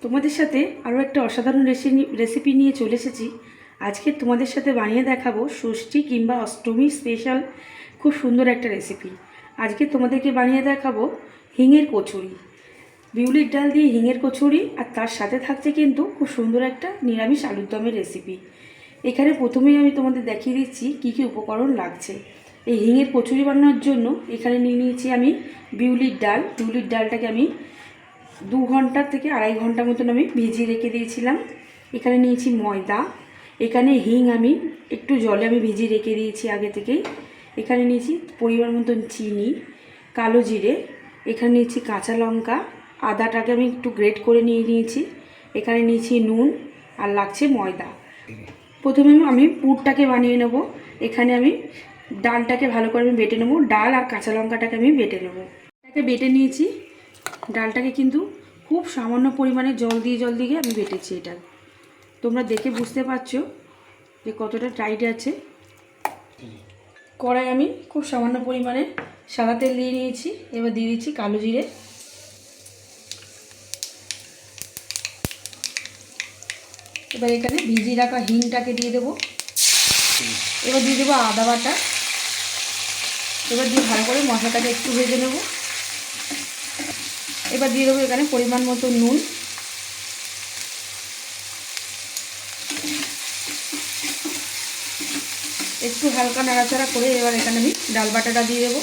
তোমাদের সাথে আরও একটা অসাধারণ রেসিপি নিয়ে চলে এসেছি। আজকে তোমাদের সাথে বানিয়ে দেখাবো ষষ্ঠী কিংবা অষ্টমী স্পেশাল খুব সুন্দর একটা রেসিপি। আজকে তোমাদেরকে বানিয়ে দেখাবো হিঙের কচুরি। বিউলির ডাল দিয়ে হিঙের কচুরি, আর তার সাথে থাকছে কিন্তু খুব সুন্দর একটা নিরামিষ আলুর দমের রেসিপি। এখানে প্রথমেই আমি তোমাদের দেখিয়ে দিচ্ছি কী কী উপকরণ লাগছে। এই হিঙের কচুরি বানানোর জন্য এখানে নিয়ে নিয়েছি আমি বিউলির ডাল। বিউলির ডালটাকে আমি 2 ঘন্টা থেকে 2.5 ঘন্টা মতন আমি ভিজিয়ে রেখে দিয়েছিলাম। এখানে নিয়েছি ময়দা, এখানে হিং আমি একটু জলে আমি ভিজিয়ে রেখে দিয়েছি আগে থেকেই। এখানে নিয়েছি পরিমাণ মতন চিনি, কালো জিরে, এখানে নিয়েছি কাঁচা লঙ্কা, আদাটাকে আমি একটু গ্রেট করে নিয়েছি। এখানে নিয়েছি নুন, আর লাগছে ময়দা। প্রথমে আমি পুরটাকে বানিয়ে নেব। এখানে আমি ডালটাকে ভালো করে আমি বেটে নেব। ডাল আর কাঁচা লঙ্কাটাকে আমি বেটে নেব। এটাকে বেটে নিয়েছি। ডালটাকে কিন্তু খুব সামান্য পরিমাণে জল দিয়ে আমি বেটেছি। এটা তোমরা দেখে বুঝতে পারছো যে কতটা টাইট আছে। কড়াই আমি খুব সামান্য পরিমাণে সাদা তেল দিয়ে নিয়েছি। এবার দিয়ে দিচ্ছি কালো জিরে, এবার এখানে ভিজিয়ে রাখা হিংটাকে দিয়ে দেবো। এবার দিয়ে দেবো আদা বাটা। এবার দিয়ে ভালো করে মশলাটাকে একটু ভেজে নেব। এবার দিয়ে দেবো এখানে পরিমাণ মতো নুন, একটু হালকা নাড়াচাড়া করে এবার এখানে আমি ডাল বাটাটা দিয়ে দেবো।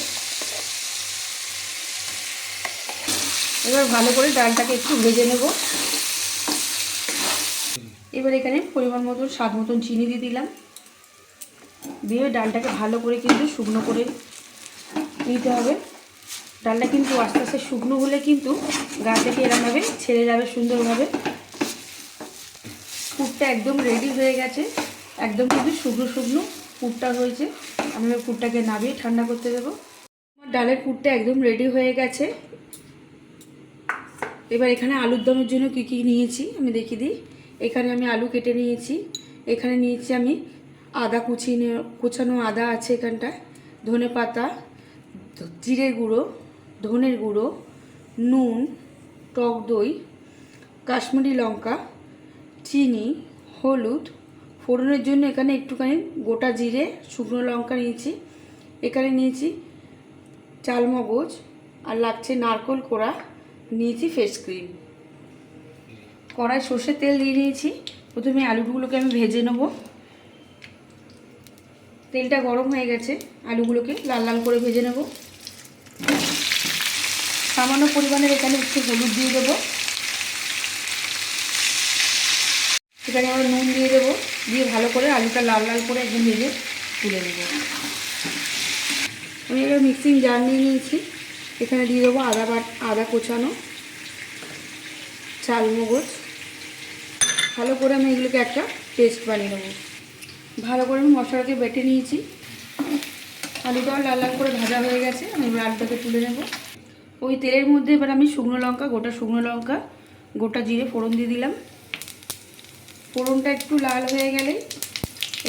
এবার ভালো করে ডালটাকে একটু ভেজে নেব। এবার এখানে পরিমাণ মতন স্বাদ মতন চিনি দিয়ে দিলাম। দিয়ে ডালটাকে ভালো করে কিন্তু শুকনো করে নিতে হবে। ডালটা কিন্তু আস্তে আস্তে শুকনো হলে কিন্তু গা থেকে এরমভাবে ছেড়ে যাবে সুন্দরভাবে। পুরটা একদম রেডি হয়ে গেছে, একদম কিন্তু শুকনো শুকনো পুরটা হয়েছে। আমি পুরটাকে নামিয়ে ঠান্ডা করতে দেবো। আমার ডালের পুরটা একদম রেডি হয়ে গেছে। এবার এখানে আলুর দমের জন্য কী কী নিয়েছি আমি দেখিয়ে দিই। এখানে আমি আলু কেটে নিয়েছি। এখানে নিয়েছি আমি আদা কুচানো আদা আছে এখানটায়, ধনে পাতা, জিরে গুঁড়ো, ধনের গুঁড়ো, নুন, টক দই, কাশ্মীরি লঙ্কা, চিনি, হলুদ। ফোড়নের জন্য এখানে একটুখানি গোটা জিরে, শুকনো লঙ্কা নিয়েছি। এখানে নিয়েছি চালমগজ, আর লাগছে নারকেল কোড়া, নিয়েছি ফেস ক্রিম। কড়াই সর্ষের তেল দিয়ে নিয়েছি। প্রথমে আলুগুলোকে আমি ভেজে নেব। তেলটা গরম হয়ে গেছে, আলুগুলোকে লাল লাল করে ভেজে নেব। সামান্য পরিমাণের এখানে একটু হলুদ দিয়ে দেবো। এখানে আমরা নুন দিয়ে দেবো। দিয়ে ভালো করে আলুটা লাল লাল করে একদম ভেজে তুলে নেব। আমি এবার মিক্সিং জার নিয়ে নিয়েছি। এখানে দিয়ে দেবো আদা কোচানো, চালমগজ। ভালো করে আমি এগুলোকে একটা পেস্ট বানিয়ে নেবো। ভালো করে আমি মশলাটাকে বেটে নিয়েছি। আলুটাও লাল লাল করে ভাজা হয়ে গেছে। আমি এবার আলুটাকে তুলে নেব। ওই তেলের মধ্যে এবার আমি শুকনো লঙ্কা, গোটা শুকনো লঙ্কা, গোটা জিরে ফোড়ন দিয়ে দিলাম। ফোড়নটা একটু লাল হয়ে গেলে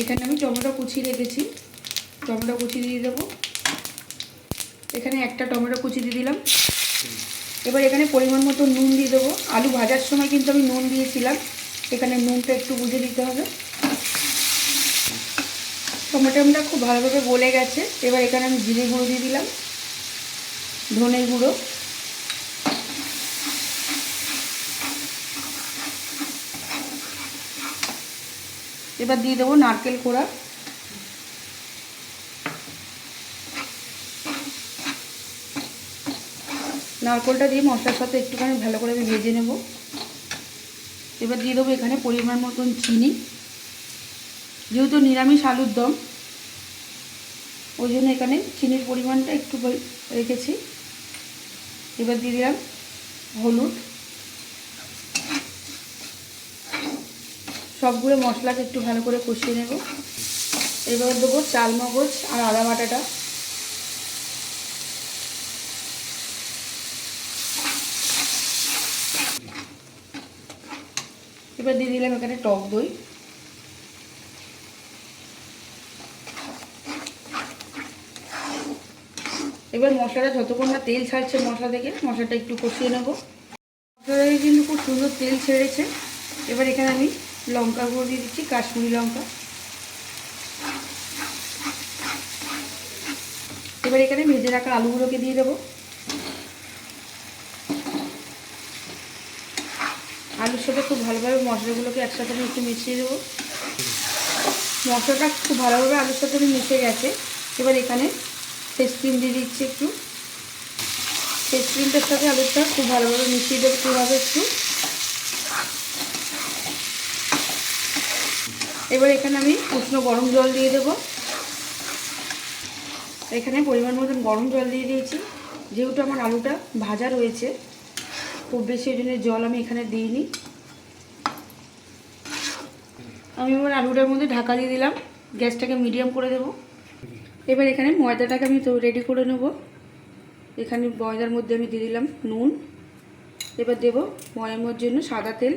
এখানে আমি টমেটো কুচি রেখেছি, টমেটো কুচি দিয়ে দেবো। এখানে একটা টমেটো কুচি দিয়ে দিলাম। এবার এখানে পরিমাণ মতো নুন দিয়ে দেবো। আলু ভাজার সময় কিন্তু আমি নুন দিয়েছিলাম, এখানে নুনটা একটু বুঝে দিতে হবে। টমেটোটা খুব ভালোভাবে গলে গেছে। এবার এখানে আমি জিরে গুঁড়ো দিয়ে দিলাম, ধনের গুঁড়ো, এবার দিয়ে দেবো নারকেল কোড়া। নারকেলটা দিয়ে মশলার সাথে একটুখানি ভালো করে আমি ভেজে নেব। এবার দিয়ে দেবো এখানে পরিমাণ মতন চিনি। যেহেতু নিরামিষ আলুর দম, ওই জন্য এখানে চিনির পরিমাণটা একটু রেখেছি। এবার দিয়ে দিলাম হলুদ। সবগুলো মশলাকে একটু ভালো করে কষিয়ে নেব। এবার দেবো চালমগজ আর আদা বাটাটা। এবার দিয়ে দিলাম এখানে টক দই। এবার মশলাটা যতক্ষণ না তেল ছাড়ছে মশলা থেকে, মশলাটা একটু কষিয়ে নেব। মশলাটাকে কিন্তু খুব সুন্দর তেল ছেড়েছে। এবার এখানে আমি লঙ্কা গুঁড়ো দিয়ে দিচ্ছি, কাশ্মীরি লঙ্কা। এবার এখানে ভেজে রাখা আলুগুলোকে দিয়ে দেবো। আলুর সাথে খুব ভালোভাবে মশলাগুলোকে একসাথে আমি একটু মিশিয়ে দেবো। মশলাটা খুব ভালোভাবে আলুর সাথে মিশে গেছে। এবার এখানে ফ্রেশ ক্রিম দিয়ে দিচ্ছি একটু। ফ্রেশ ক্রিমটার সাথে আলুটা খুব ভালোভাবে মিশিয়ে দেবো কীভাবে একটু। এবার এখানে আমি উষ্ণ গরম জল দিয়ে দেবো। এখানে পরিমাণ মতন গরম জল দিয়ে দিয়েছি। যেহেতু আমার আলুটা ভাজা রয়েছে, খুব বেশি ওই জন্য জল আমি এখানে দিইনি। আমি এবার আলুটার মধ্যে ঢাকা দিয়ে দিলাম, গ্যাসটাকে মিডিয়াম করে দেব। এবার এখানে ময়দাটাকে আমি তো রেডি করে নেব। এখানে ময়দার মধ্যে আমি দিয়ে দিলাম নুন। এবার দেব ময়ামের জন্য সাদা তেল।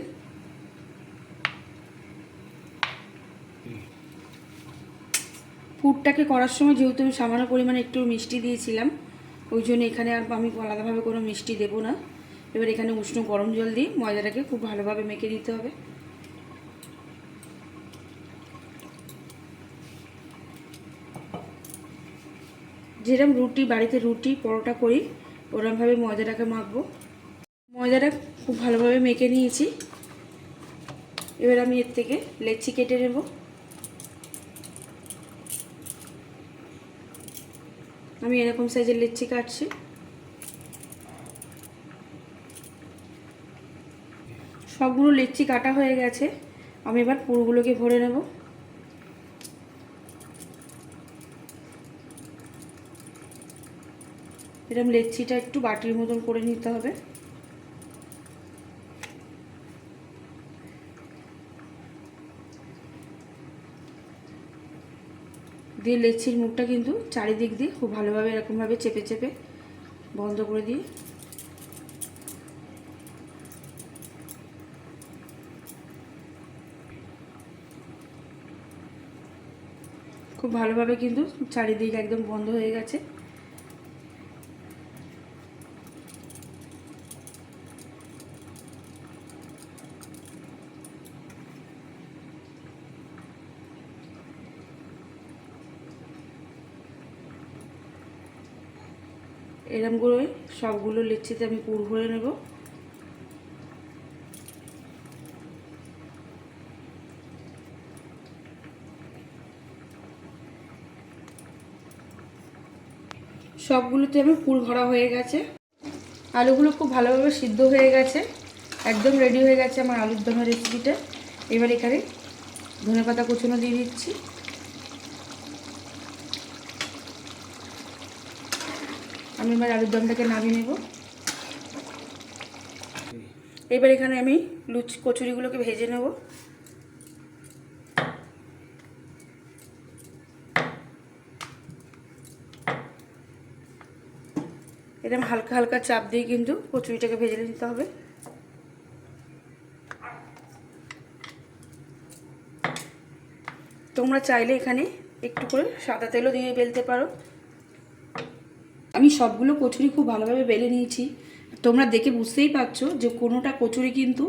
পুরটাকে করার সময় যেহেতু আমি সামান্য পরিমাণে একটু মিষ্টি দিয়েছিলাম, ওই জন্য এখানে আর আমি আলাদাভাবে কোনো মিষ্টি দেবো না। এবার এখানে উষ্ণ গরম জল দিয়ে ময়দাটাকে খুব ভালোভাবে মেখে দিতে হবে। যেরকম বাড়িতে রুটি পরোটা করি ওরকমভাবে ময়দাটাকে মাখবো। ময়দাটা খুব ভালোভাবে মেখে নিয়েছি। এবার আমি এর থেকে লেচি কেটে নেব। আমি এরকম সাইজের লেচি কাটছি। সবগুলো লেচি কাটা হয়ে গেছে। আমি এবার পুরগুলোকে ভরে নেব। এরকম লেচিটা একটু বাটির মতন করে নিতে হবে। দিয়ে লেচির মুখটা কিন্তু চারিদিক দিয়ে খুব ভালোভাবে এরকমভাবে চেপে চেপে বন্ধ করে দিই। খুব ভালোভাবে কিন্তু চারিদিক একদম বন্ধ হয়ে গেছে। এরকম করে সবগুলো লেচিতে আমি পুর ভরে নেব। সবগুলোতে আমি পুর ভরা হয়ে গেছে। আলুগুলো খুব ভালোভাবে সিদ্ধ হয়ে গেছে, একদম রেডি হয়ে গেছে আমার আলুর দমের রেসিপিটা। এবার এখানে ধনেপাতা কুচনো দিয়ে দিচ্ছি। আমি এবার আলুর দমটাকে নামিয়ে নেব। এবার এখানে আমি কচুরিগুলোকে ভেজে নেব। এরকম হালকা হালকা চাপ দিয়ে কিন্তু কচুরিটাকে ভেজে নিতে হবে। তোমরা চাইলে এখানে একটু করে সাদা তেলও দিয়ে বেলতে পারো। আমি সবগুলো কচুরি খুব ভালোভাবে বেলে নিয়েছি। তোমরা দেখে বুঝতেই পারছো যে কোনোটা কচুরি কিন্তু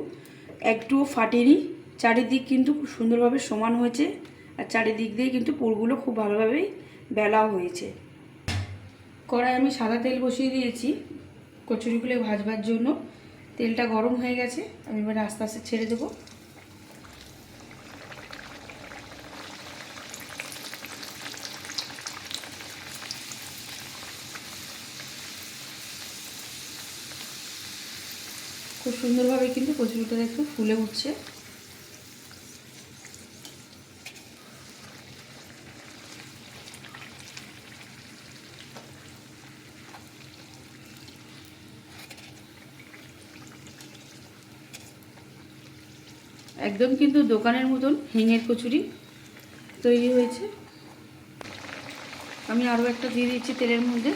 একটুও ফাটেনি, চারিদিক কিন্তু খুব সুন্দরভাবে সমান হয়েছে। আর চারিদিক দিয়ে কিন্তু পুরগুলো খুব ভালোভাবেই বেলাও হয়েছে। কড়াই আমি সাদা তেল বসিয়ে দিয়েছি কচুরিগুলো ভাজবার জন্য। তেলটা গরম হয়ে গেছে, আমি এবার আস্তে আস্তে ছেড়ে দেবো। খুব সুন্দরভাবে কিন্তু কচুরিটা একটু ফুলে উঠছে। একদম কিন্তু দোকানের মতন হিঙের কচুরি তৈরি হয়েছে। আমি আরও একটা দিয়ে দিচ্ছি তেলের মধ্যে।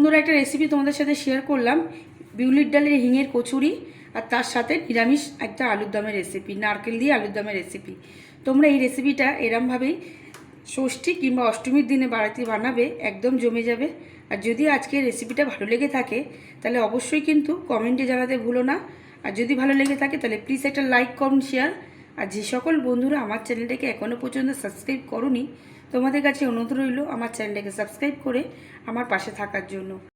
সুন্দর একটা রেসিপি তোমাদের সাথে শেয়ার করলাম, বিউলির ডালের হিঙের কচুরি, আর তার সাথে নিরামিষ একটা আলুর দমের রেসিপি, নারকেল দিয়ে আলুর দমের রেসিপি। তোমরা এই রেসিপিটা এরমভাবেই ষষ্ঠী কিংবা অষ্টমীর দিনে বাড়িতে বানাবে, একদম জমে যাবে। আর যদি আজকের রেসিপিটা ভালো লেগে থাকে তাহলে অবশ্যই কিন্তু কমেন্টে জানাতে ভুলো না। আর যদি ভালো লেগে থাকে তাহলে প্লিজ একটা লাইক, কমেন্ট, শেয়ার। আর যে সকল বন্ধুরা আমার চ্যানেলটাকে এখনও পর্যন্ত সাবস্ক্রাইব করোনি, তোমাদের কাছে অনুরোধ রইল আমার চ্যানেলটাকে সাবস্ক্রাইব করে আমার পাশে থাকার জন্য।